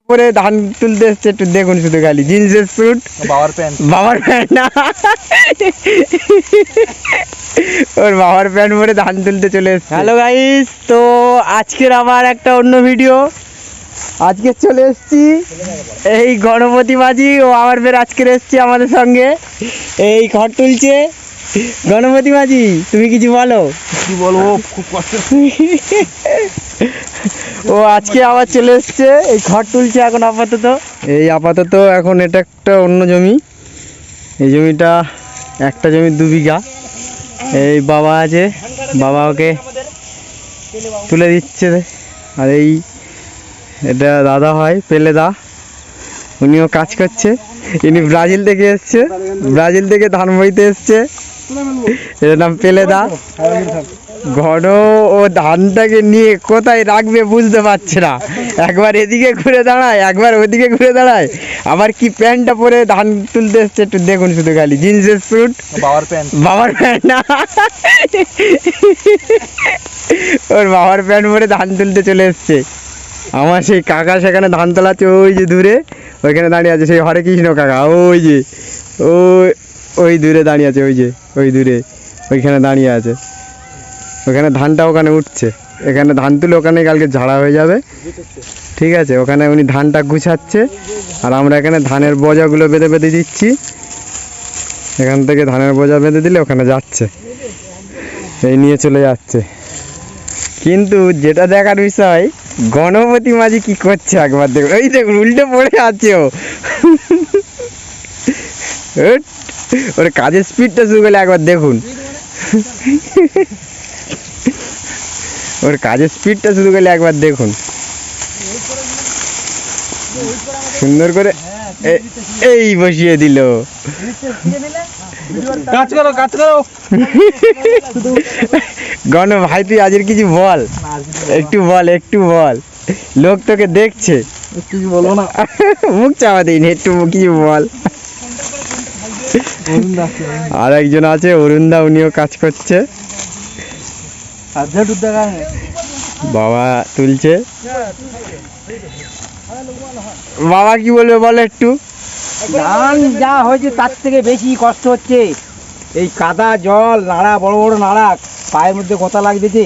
পরে ধান তুলতে এসছে, একটু দেখুন শুধু খালি জিন্সের স্যুট, বাবার প্যান্ট না, ওর বাবার প্যান্ট পরে ধান তুলতে চলে এসছে। হ্যালো গাইস, তো আজকের আবার একটা অন্য ভিডিও। আজকে চলে এসছি এই গণপতি মাঝি, ও আবার ফের আজকে এসছে আমাদের সঙ্গে, এই ঘর তুলছে। গণপতি মাঝি, তুমি কিছু বলো। কি বলবো, খুব কষ্ট। ও আজকে আবার চলে এসছে, এই ঘর তুলছে এখন আপাতত। এখন এটা একটা অন্য জমি, এই জমিটা একটা জমি 2 বিঘা। এই বাবা আছে, বাবা ওকে তুলে দিচ্ছে। আর এই এটা দাদা হয়, পেলেদা, উনিও কাজ করছে। ইনি ব্রাজিল থেকে এসছে, ব্রাজিল থেকে ধান বইতে এসছে। এটার নাম পেলেদা। ঘন ও ধানটাকে নিয়ে কোথায় রাখবে বুঝতে পারছে না, একবার এদিকে ঘুরে দাঁড়ায়, একবার ওদিকে ঘুরে দাঁড়ায়। আবার কি প্যান্টটা পরে ধান তুলতে এসছে, একটু দেখুন শুধু খালি জিন্সের স্যুট, বাবার প্যান্ট না, ওর বাবার প্যান্ট পরে ধান তুলতে চলে এসছে। আমার সেই কাকা সেখানে ধান তোলাচ্ছে, ওই যে দূরে ওইখানে দাঁড়িয়ে আছে, সেই হরে কৃষ্ণ কাকা, ওই যে ওই দূরে দাঁড়িয়ে আছে, ওই যে ওই দূরে ওইখানে দাঁড়িয়ে আছে। ওখানে ধানটা ওখানে উঠছে, এখানে ধান তুলে ওখানে কালকে ঝাড়া হয়ে যাবে, ঠিক আছে। ওখানে উনি ধানটা গুছাচ্ছে, আর আমরা এখানে ধানের বোঝাগুলো বেঁধে বেঁধে দিচ্ছি। এখান থেকে ধানের বোঝা বেঁধে দিলে ওখানে যাচ্ছে, এই নিয়ে চলে যাচ্ছে। কিন্তু যেটা দেখার বিষয়, গণপতি মাঝি কি করছে একবার দেখুন। ওই দেখুন উল্টে পড়ে আছে ও, ওর কাজের স্পিডটা শুরু করলে একবার দেখুন, ওর কাজের স্পিডটা শুরু করলে একবার দেখুন। সুন্দর করে এই বসিয়ে দিল। কাজ করো, কাজ করো। গণ ভাই, তুই আজের কিছু বল, একটু বল, একটু বল, লোক তোকে দেখছে। কিছু বলবো না, মুখ চাপা দিন, একটু কিছু বল। আর একজন আছে অরুণদা, উনিও কাজ করছে। বাবা তুলছে। বাবা কি বলবে বলো একটু। ধান যা হয়েছে তার থেকে বেশি কষ্ট হচ্ছে। এই কাদা, জল, নাড়া, বড় বড় নাড়া, পায়ের মধ্যে গোতা লাগতেছে,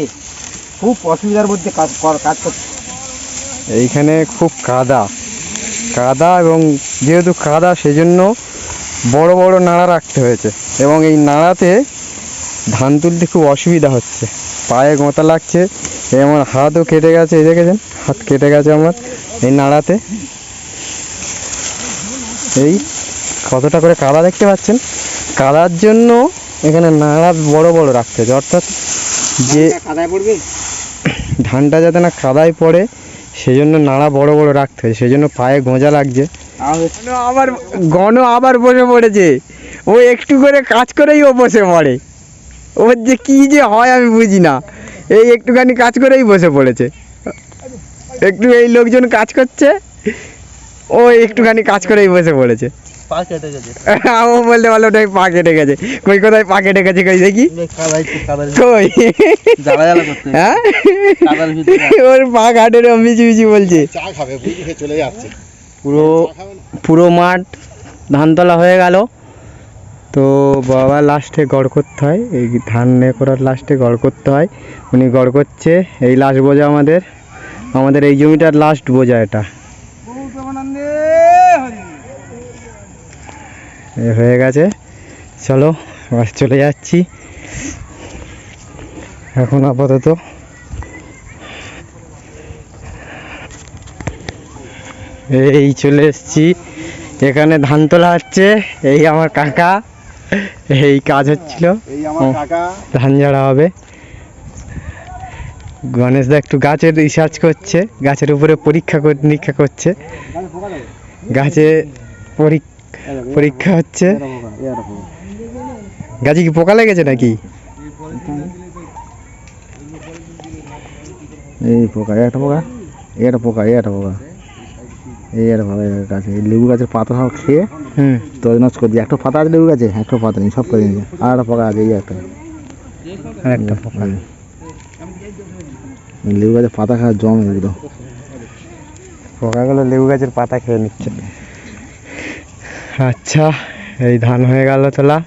খুব অসুবিধার মধ্যে কাজ করছে। এইখানে খুব কাদা কাদা, এবং যেহেতু কাদা সেজন্য বড় বড় নাড়া রাখতে হয়েছে, এবং এই নাড়াতে ধান তুলতে খুব অসুবিধা হচ্ছে, পায়ে গোঁতা লাগছে। এই আমার হাতও কেটে গেছে, এই দেখেছেন হাত কেটে গেছে আমার এই নাড়াতে। এই কতটা করে কাদা দেখতে পাচ্ছেন, কাদার জন্য এখানে নাড়া বড় বড় রাখতে হয়েছে, অর্থাৎ যে ধানটা যাতে না কাদায় পড়ে সেজন্য নাড়া বড় বড় রাখতে হয়, সেজন্য পায়ে গোঁজা লাগছে। গণ আবার বসে পড়েছে, ও একটু করে কাজ করেই ও বসে পড়ে, ওর যে কি যে হয় আমি বুঝি না। এই একটুখানি কাজ করেই বসে পড়েছে, একটু এই লোকজন কাজ করছে, ও একটুখানি কাজ করেই বসে পড়েছে। ও বলতে পারলো ওটাই পা কেটে গেছে, কই কোথায় পা কেটে গেছে কই দেখি, কই হ্যাঁ ওর পা ঘাটের মিচি মিচি বলছে। পুরো মাঠ ধান তোলা হয়ে গেল, তো বাবা লাস্টে গড় করতে হয়, এই ধান করার লাস্টে গড় করতে হয়, উনি গড় করছে। এই লাস্ট বোঝা আমাদের এই জমিটার লাস্ট বোঝা এটা হয়ে গেছে। চলো চলে যাচ্ছি এখন আপাতত। এই চলে এসছি, এখানে ধান তোলা হচ্ছে, এই আমার কাকা, এই কাজ হচ্ছিল, ধান ঝাড়া হবে। গণেশদা একটু গাছের রিসার্চ করছে, গাছের উপরে নিরীক্ষা করছে, গাছে পরীক্ষা হচ্ছে। গাছে কি পোকা লেগেছে নাকি? এই পোকা, একটা পোকা, এটা পোকা, এটা পোকা, এই একটা পোকা গাছে। লেবু গাছের পাতা সব খেয়ে তজ নষ্ট করে দিয়ে, একটা পাতা আছে লেবু গাছে, একটা পাতা নেই, সব করে নিয়েছে। আর একটা পোকা আছে, এই একটা পোকা, লেবু গাছের পাতা খাওয়ার জম এগুলো। পোকাগুলো লেবু গাছের পাতা খেয়ে নিচ্ছে। আচ্ছা, এই ধান হয়ে গেল তোলা।